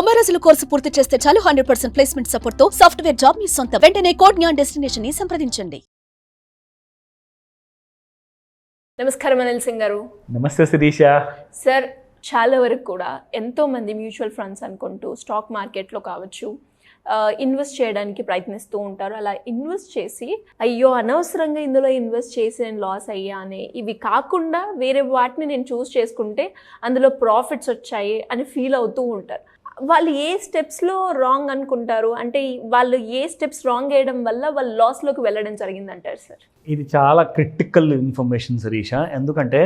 90 రోజుల కోర్సు పూర్తి చేస్తే చాలు 100% ప్లేస్మెంట్ సపోర్ట్ తో సాఫ్ట్వేర్ జాబ్ మీ సొంతం. వెంటనే కోడ్ జ్ఞాన్ డెస్టినేషన్ ని సంప్రదించండి. నమస్కారం అనిల్ సింగ్ గారు. నమస్తే శిరీష సార్, చాలా వరకు కూడా ఎంతో మంది మ్యూచువల్ ఫండ్స్ అనుకుంటూ స్టాక్ మార్కెట్లో కావచ్చు ఇన్వెస్ట్ చేయడానికి ప్రయత్నిస్తూ ఉంటారు. అలా ఇన్వెస్ట్ చేసి అయ్యో అనవసరంగా ఇందులో ఇన్వెస్ట్ చేసి నేను లాస్ అయ్యానే, ఇవి కాకుండా వేరే వాటిని నేను చూస్ చేసుకుంటే అందులో ప్రాఫిట్స్ వచ్చాయి అని ఫీల్ అవుతూ ఉంటారు. వాళ్ళు ఏ స్టెప్స్లో రాంగ్ అనుకుంటారు, అంటే వాళ్ళు ఏ స్టెప్స్ రాంగ్ వేయడం వల్ల వాళ్ళు లాస్లోకి వెళ్ళడం జరిగిందంటారు సార్? ఇది చాలా క్రిటికల్ ఇన్ఫర్మేషన్ శిరీష. ఎందుకంటే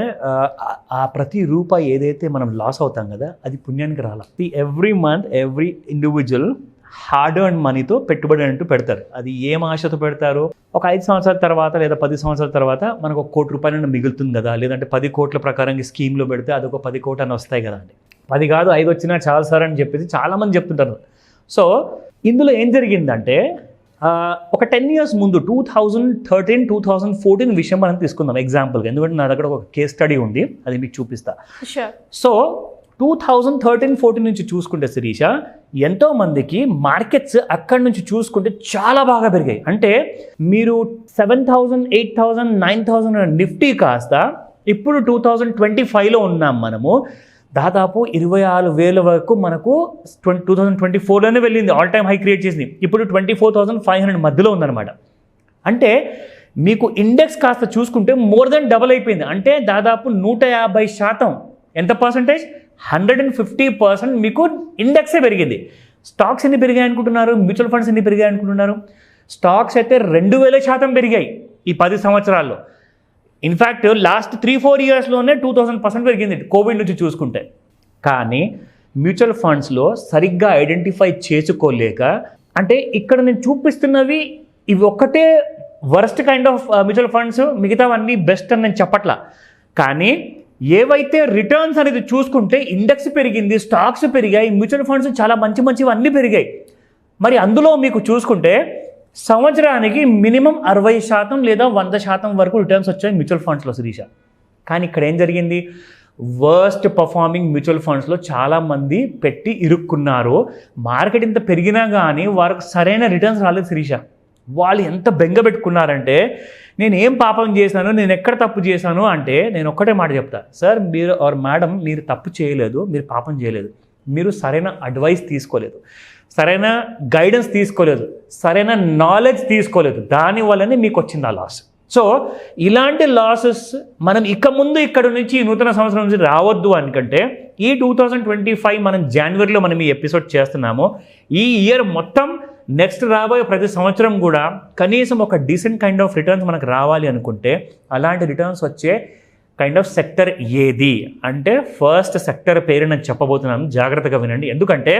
ఆ ప్రతి రూపాయి ఏదైతే మనం లాస్ అవుతాం కదా, అది పుణ్యానికి రాల. Every month every individual hard earn మనీతో పెట్టుబడి అంటూ పెడతారు. అది ఏం ఆశతో పెడతారు? ఒక 5 సంవత్సరాల తర్వాత లేదా 10 సంవత్సరాల తర్వాత మనకు 1 కోటి రూపాయలు మిగులుతుంది కదా, లేదంటే 10 కోట్ల ప్రకారంగా స్కీమ్లో పెడితే అదొక 10 కోట్లు అని వస్తాయి కదా అండి. 10 కాదు 5 వచ్చినా చాలా సార్ అని చెప్పేసి చాలామంది చెప్తుంటారు. సో ఇందులో ఏం జరిగిందంటే ఒక 10 years ముందు 2013, 2014 విషయం మనం తీసుకుందాం ఎగ్జాంపుల్గా. ఎందుకంటే నా దగ్గర ఒక కేస్ స్టడీ ఉంది, అది మీకు చూపిస్తా. సో 2013-14 నుంచి చూసుకుంటే శిరీష, ఎంతోమందికి మార్కెట్స్ అక్కడి నుంచి చూసుకుంటే చాలా బాగా పెరిగాయి. అంటే మీరు 7,000, 8,000, 9,000 నిఫ్టీ కాస్త ఇప్పుడు 2025లో ఉన్నాం మనము. దాదాపు 26,000 వరకు మనకు 2024లోనే వెళ్ళింది, ఆల్ టైమ్ హై క్రియేట్ చేసింది. ఇప్పుడు 24,500 మధ్యలో ఉందన్నమాట. అంటే మీకు ఇండెక్స్ కాస్త చూసుకుంటే మోర్ దెన్ డబల్ అయిపోయింది. అంటే దాదాపు 150%. ఎంత పర్సంటేజ్? 150% మీకు ఇండెక్సే పెరిగింది. స్టాక్స్ ఎన్ని పెరిగాయి అనుకుంటున్నారు? మ్యూచువల్ ఫండ్స్ ఎన్ని పెరిగాయి అనుకుంటున్నారు? స్టాక్స్ అయితే 2000% పెరిగాయి ఈ 10 సంవత్సరాల్లో. ఇన్ఫ్యాక్ట్ లాస్ట్ 3-4 ఇయర్స్లోనే 2000% పెరిగింది కోవిడ్ నుంచి చూసుకుంటే. కానీ మ్యూచువల్ ఫండ్స్లో సరిగ్గా ఐడెంటిఫై చేసుకోలేక, అంటే ఇక్కడ నేను చూపిస్తున్నవి ఇవి ఒక్కటే worst kind of mutual funds, మిగతావన్నీ బెస్ట్ అని నేను చెప్పట్లా. కానీ ఏవైతే రిటర్న్స్ అనేది చూసుకుంటే ఇండెక్స్ పెరిగింది, స్టాక్స్ పెరిగాయి, మ్యూచువల్ ఫండ్స్ చాలా మంచివి అన్నీ పెరిగాయి. మరి అందులో మీకు చూసుకుంటే సంవత్సరానికి మినిమం 60% లేదా 100% వరకు రిటర్న్స్ వచ్చాయి మ్యూచువల్ ఫండ్స్లో శిరీష. కానీ ఇక్కడ ఏం జరిగింది? వర్స్ట్ పర్ఫార్మింగ్ మ్యూచువల్ ఫండ్స్లో చాలామంది పెట్టి ఇరుక్కున్నారు. మార్కెట్ ఇంత పెరిగినా కానీ వారికి సరైన రిటర్న్స్ రాలేదు శిరీష. వాళ్ళు ఎంత బెంగ పెట్టుకున్నారంటే, నేను ఏం పాపం చేశాను, నేను ఎక్కడ తప్పు చేశాను అంటే, నేను ఒక్కటే మాట చెప్తా, సార్ మీరు ఆర్ మేడం మీరు తప్పు చేయలేదు, మీరు పాపం చేయలేదు, మీరు సరైన అడ్వైస్ తీసుకోలేదు, సరైన గైడెన్స్ తీసుకోలేదు, సరైన నాలెడ్జ్ తీసుకోలేదు, దానివల్లనే మీకు వచ్చింది ఆ లాస్. సో ఇలాంటి లాసెస్ మనం ఇక ముందు ఇక్కడ నుంచి నూతన సంవత్సరం నుంచి రావద్దు అనుకంటే, ఈ 2025 మనం జనవరిలో మనం ఈ ఎపిసోడ్ చేస్తున్నాము. ఈ ఇయర్ మొత్తం నెక్స్ట్ రాబోయే ప్రతి సంవత్సరం కూడా కనీసం ఒక డీసెంట్ కైండ్ ఆఫ్ రిటర్న్స్ మనకు రావాలి అనుకుంటే, అలాంటి రిటర్న్స్ వచ్చే కైండ్ ఆఫ్ సెక్టర్ ఏది అంటే, ఫస్ట్ సెక్టర్ పేరు నేను చెప్పబోతున్నాను, జాగ్రత్తగా వినండి. ఎందుకంటే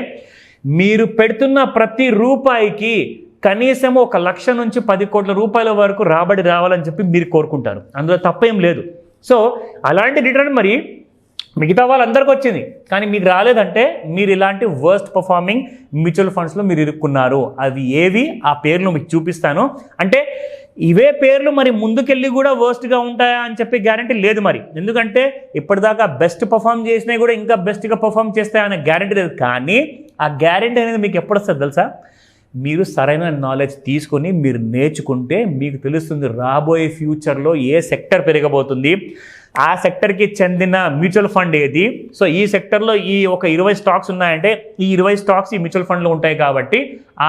మీరు పెడుతున్న ప్రతి రూపాయికి కనీసం 1 లక్ష నుంచి 10 కోట్ల రూపాయల వరకు రాబడి రావాలని చెప్పి మీరు కోరుకుంటారు, అందులో తప్పేం లేదు. సో అలాంటి రిటర్న్ మరి మిగతా వాళ్ళందరికీ వచ్చింది, కానీ మీకు రాలేదంటే మీరు ఇలాంటి వర్స్ట్ పర్ఫార్మింగ్ మ్యూచువల్ ఫండ్స్లో మీరు ఇరుక్కున్నారు. అవి ఏవి ఆ పేర్లు మీకు చూపిస్తాను. అంటే ఇవే పేర్లు మరి ముందుకెళ్ళి కూడా వర్స్ట్గా ఉంటాయా అని చెప్పి గ్యారంటీ లేదు మరి. ఎందుకంటే ఇప్పటిదాకా బెస్ట్ పర్ఫామ్ చేసినవి కూడా ఇంకా బెస్ట్గా పర్ఫామ్ చేస్తాయనే గ్యారంటీ లేదు. కానీ ఆ గ్యారంటీ అనేది మీకు ఎప్పుడు వస్తుంది తెలుసా? మీరు సరైన నాలెడ్జ్ తీసుకొని మీరు నేర్చుకుంటే మీకు తెలుస్తుంది రాబోయే ఫ్యూచర్లో ఏ సెక్టర్ పెరగబోతుంది, ఆ సెక్టర్కి చెందిన మ్యూచువల్ ఫండ్ ఏది. సో ఈ సెక్టర్లో ఈ ఒక 20 స్టాక్స్ ఉన్నాయంటే ఈ 20 స్టాక్స్ ఈ మ్యూచువల్ ఫండ్లో ఉంటాయి కాబట్టి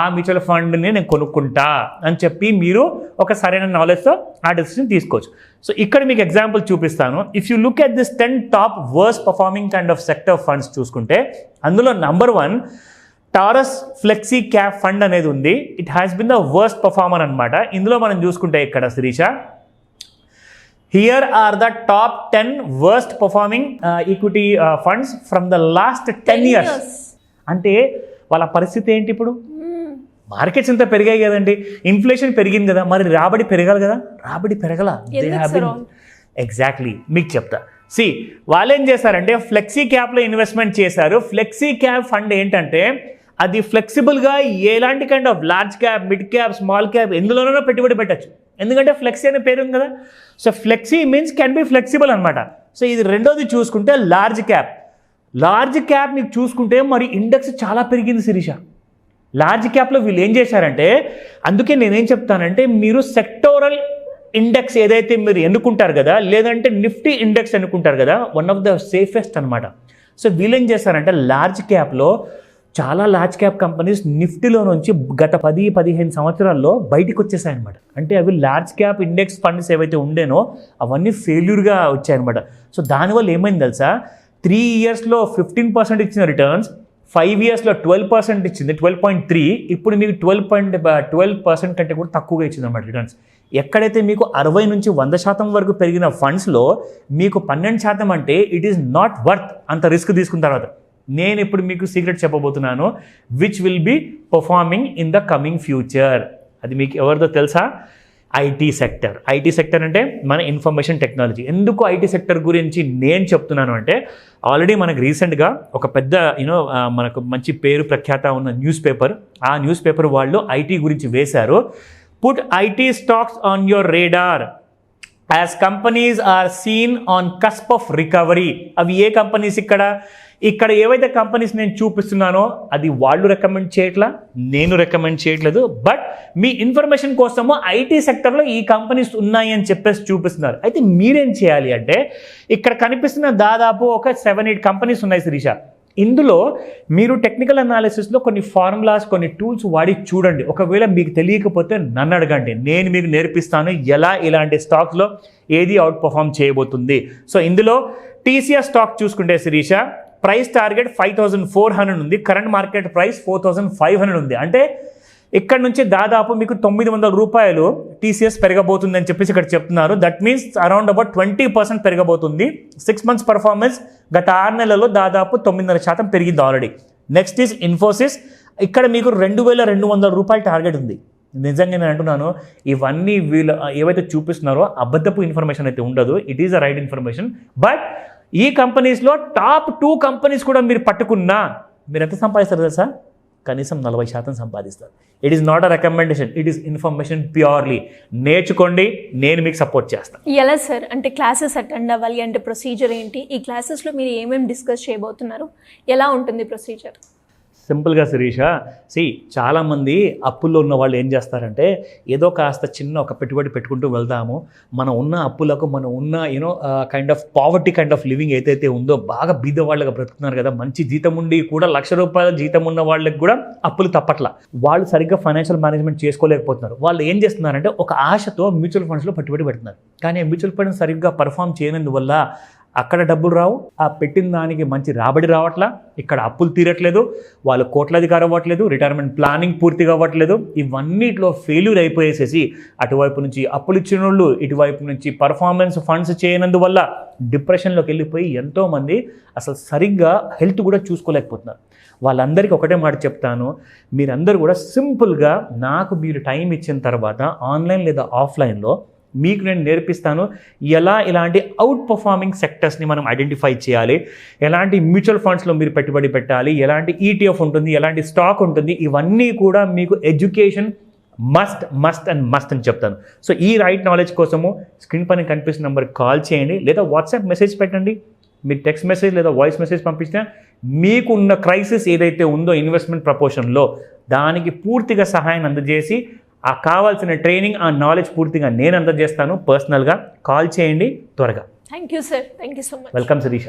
ఆ మ్యూచువల్ ఫండ్ని నేను కొనుక్కుంటా అని చెప్పి మీరు ఒక సరైన నాలెడ్జ్తో ఆ డెసిషన్ తీసుకోవచ్చు. సో ఇక్కడ మీకు ఎగ్జాంపుల్ చూపిస్తాను. If you look at this 10 top worst performing kind of sector funds చూసుకుంటే, అందులో number 1 Taurus flexi cap fund అనేది ఉంది. It has been the worst performer అనమాట. ఇందులో మనం చూసుకుంటే ఇక్కడ Shirisha, here are the top 10 worst performing equity funds from the last 10 years. అంటే వాళ్ళ పరిస్థితి ఏంటి ఇప్పుడు? మార్కెట్స్ ఇంత పెరిగాయి కదండి, ఇన్ఫ్లేషన్ పెరిగింది కదా, మరి రాబడి పెరగాలి కదా, రాబడి పెరగల. ఎగ్జాక్ట్లీ మీకు చెప్తా. వాళ్ళు ఏం చేశారంటే ఫ్లెక్సీ క్యాప్లో ఇన్వెస్ట్మెంట్ చేశారు. ఫ్లెక్సీ క్యాప్ ఫండ్ ఏంటంటే అది ఫ్లెక్సిబుల్గా ఎలాంటి kind of large cap, mid cap, small cap ఎందులోనైనా పెట్టుబడి పెట్టచ్చు. ఎందుకంటే ఫ్లెక్సీ అనే పేరు ఉంది కదా. So flexi means can be flexible అనమాట. సో ఇది రెండోది చూసుకుంటే లార్జ్ క్యాప్. లార్జ్ క్యాప్ మీకు చూసుకుంటే మరి ఇండెక్స్ చాలా పెరిగింది శిరీష. లార్జ్ క్యాప్లో వీళ్ళు ఏం చేశారంటే, అందుకే నేనేం చెప్తానంటే, మీరు సెక్టోరల్ ఇండెక్స్ ఏదైతే మీరు ఎన్నుకుంటారు కదా, లేదంటే నిఫ్టీ ఇండెక్స్ ఎన్నుకుంటారు కదా, వన్ ఆఫ్ ద సేఫెస్ట్ అనమాట. సో వీళ్ళు ఏం చేస్తారంటే లార్జ్ క్యాప్లో చాలా లార్జ్ క్యాప్ కంపెనీస్ నిఫ్టీలో నుంచి గత 10-15 సంవత్సరాల్లో బయటికి వచ్చేసాయన్నమాట. అంటే అవి లార్జ్ క్యాప్ ఇండెక్స్ ఫండ్స్ ఏవైతే ఉండేనో అవన్నీ ఫెయిల్యూర్గా వచ్చాయన్నమాట. సో దానివల్ల ఏమైంది తెలుసా, 3 ఇయర్స్లో 15% ఇచ్చిన రిటర్న్స్ 5 ఇయర్స్లో 12% ఇచ్చింది, 12.3. ఇప్పుడు మీకు 12% కంటే కూడా తక్కువగా ఇచ్చింది అన్నమాట రిటర్న్స్. ఎక్కడైతే మీకు 60 నుంచి 100% వరకు పెరిగిన ఫండ్స్లో మీకు 12% అంటే ఇట్ ఈస్ నాట్ వర్త్ అంత రిస్క్ తీసుకున్న తర్వాత. నేను ఇప్పుడు మీకు సీక్రెట్ చెప్పబోతున్నాను, which will be performing in the coming future. అది మీకు ఎవరిదో తెలుసా? IT sector. ఐటీ సెక్టర్ అంటే మన ఇన్ఫర్మేషన్ టెక్నాలజీ. ఎందుకు ఐటీ సెక్టర్ గురించి నేను చెప్తున్నాను అంటే, ఆల్రెడీ మనకు రీసెంట్గా ఒక పెద్ద మనకు మంచి పేరు ప్రఖ్యాత ఉన్న న్యూస్ పేపర్, ఆ న్యూస్ పేపర్ వాళ్ళు ఐటీ గురించి వేశారు. Put IT stocks on your radar as companies are seen on cusp of recovery. అవి ఏ కంపెనీస్? ఇక్కడ ఏవైతే కంపెనీస్ నేను చూపిస్తున్నానో అది వాళ్ళు రికమెండ్ చేయట్లా, నేను రికమెండ్ చేయట్లేదు. బట్ మీ ఇన్ఫర్మేషన్ కోసము ఐటీ సెక్టర్లో ఈ కంపెనీస్ ఉన్నాయి అని చెప్పేసి చూపిస్తున్నారు. అయితే మీరేం చేయాలి అంటే, ఇక్కడ కనిపిస్తున్న దాదాపు ఒక 7-8 కంపెనీస్ ఉన్నాయి శిరీష. ఇందులో మీరు టెక్నికల్ అనాలిసిస్లో కొన్ని ఫార్ములాస్, కొన్ని టూల్స్ వాడి చూడండి. ఒకవేళ మీకు తెలియకపోతే నన్ను అడగండి, నేను మీకు నేర్పిస్తాను ఎలా ఇలాంటి స్టాక్స్లో ఏది అవుట్ పర్ఫామ్ చేయబోతుంది. సో ఇందులో టీసీఎస్ స్టాక్ చూసుకుంటే శిరీష, ప్రైస్ టార్గెట్ 5400 ఉంది, కరెంట్ మార్కెట్ ప్రైస్ 4500 ఉంది. అంటే ఇక్కడ నుంచి దాదాపు మీకు 900 రూపాయలు టీసీఎస్ పెరగబోతుంది అని చెప్పేసి ఇక్కడ చెప్తున్నారు. That means around about 20% పెరగబోతుంది. 6 months performance గత 6 నెలల్లో దాదాపు 9.5% పెరిగింది ఆల్రెడీ. Next is Infosys. ఇక్కడ మీకు 2200 రూపాయల టార్గెట్ ఉంది. నిజంగా నేను అంటున్నాను, ఇవన్నీ వీళ్ళు ఏవైతే చూపిస్తున్నారో అబద్ధపు ఇన్ఫర్మేషన్ అయితే ఉండదు. It is a right information. But ఈ కంపెనీస్లో టాప్ 2 కంపెనీస్ కూడా మీరు పట్టుకున్నా మీరు ఎంత సంపాదిస్తారు తెలుసా? కనీసం 40% సంపాదిస్తారు. It is not a recommendation, it is information purely. నేర్చుకోండి, నేను మీకు సపోర్ట్ చేస్తాను. ఎలా సార్? అంటే క్లాసెస్ అటెండ్ అవ్వాలి అంటే ప్రొసీజర్ ఏంటి? ఈ క్లాసెస్లో మీరు ఏమేమి డిస్కస్ చేయబోతున్నారు? ఎలా ఉంటుంది ప్రొసీజర్? సింపుల్గా శిరీష, చాలామంది అప్పుల్లో ఉన్న వాళ్ళు ఏం చేస్తారంటే, ఏదో కాస్త చిన్న ఒక పెట్టుబడి పెట్టుకుంటూ వెళ్దాము, మనం ఉన్న అప్పులకు మనం ఉన్న kind of poverty kind of living ఏదైతే ఉందో, బాగా బీద వాళ్ళగా బ్రతుకుతున్నారు కదా, మంచి జీతం ఉండి కూడా 1,00,000 రూపాయల జీతం ఉన్న వాళ్ళకి కూడా అప్పులు తప్పట్లా. వాళ్ళు సరిగ్గా ఫైనాన్షియల్ మేనేజ్మెంట్ చేసుకోలేకపోతున్నారు. వాళ్ళు ఏం చేస్తున్నారంటే ఒక ఆశతో మ్యూచువల్ ఫండ్స్లో పెట్టుబడి పెడుతున్నారు. కానీ మ్యూచువల్ ఫండ్స్ సరిగ్గా పర్ఫామ్ చేయనందువల్ల అక్కడ డబ్బులు రావు, ఆ పెట్టిన దానికి మంచి రాబడి రావట్లా, ఇక్కడ అప్పులు తీరట్లేదు, వాళ్ళు కోట్లాధికారం అవ్వట్లేదు, రిటైర్మెంట్ ప్లానింగ్ పూర్తిగా అవ్వట్లేదు. ఇవన్నిట్లో ఫెయిల్యూర్ అయిపోయేసేసి అటువైపు నుంచి అప్పులు ఇచ్చిన వాళ్ళు, ఇటువైపు నుంచి పర్ఫార్మెన్స్ ఫండ్స్ చేయనందువల్ల డిప్రెషన్లోకి వెళ్ళిపోయి ఎంతోమంది అసలు సరిగ్గా హెల్త్ కూడా చూసుకోలేకపోతున్నారు. వాళ్ళందరికీ ఒకటే మాట చెప్తాను, మీరందరూ కూడా సింపుల్గా నాకు మీరు టైం ఇచ్చిన తర్వాత ఆన్లైన్ లేదా ఆఫ్లైన్లో మీకు నేను నేర్పిస్తాను ఎలా ఇలాంటి అవుట్ పర్ఫార్మింగ్ సెక్టర్స్ని మనం ఐడెంటిఫై చేయాలి, ఎలాంటి మ్యూచువల్ ఫండ్స్లో మీరు పెట్టుబడి పెట్టాలి, ఎలాంటి ఈటీఎఫ్ ఉంటుంది, ఎలాంటి స్టాక్ ఉంటుంది. ఇవన్నీ కూడా మీకు ఎడ్యుకేషన్ మస్ట్ అని చెప్తాను. సో ఈ రైట్ నాలెడ్జ్ కోసము స్క్రీన్ పైన కనిపిస్తున్న నెంబర్కి కాల్ చేయండి, లేదా వాట్సాప్ మెసేజ్ పెట్టండి. మీరు టెక్స్ట్ మెసేజ్ లేదా వాయిస్ మెసేజ్ పంపిస్తే మీకున్న క్రైసిస్ ఏదైతే ఉందో ఇన్వెస్ట్మెంట్ ప్రపోర్షన్లో దానికి పూర్తిగా సహాయం అందజేసి ఆ కావాల్సిన ట్రైనింగ్, ఆ నాలెడ్జ్ పూర్తిగా నేను అందజేస్తాను. పర్సనల్గా కాల్ చేయండి త్వరగా. Thank you sir, thank you so much. Welcome Sirisha.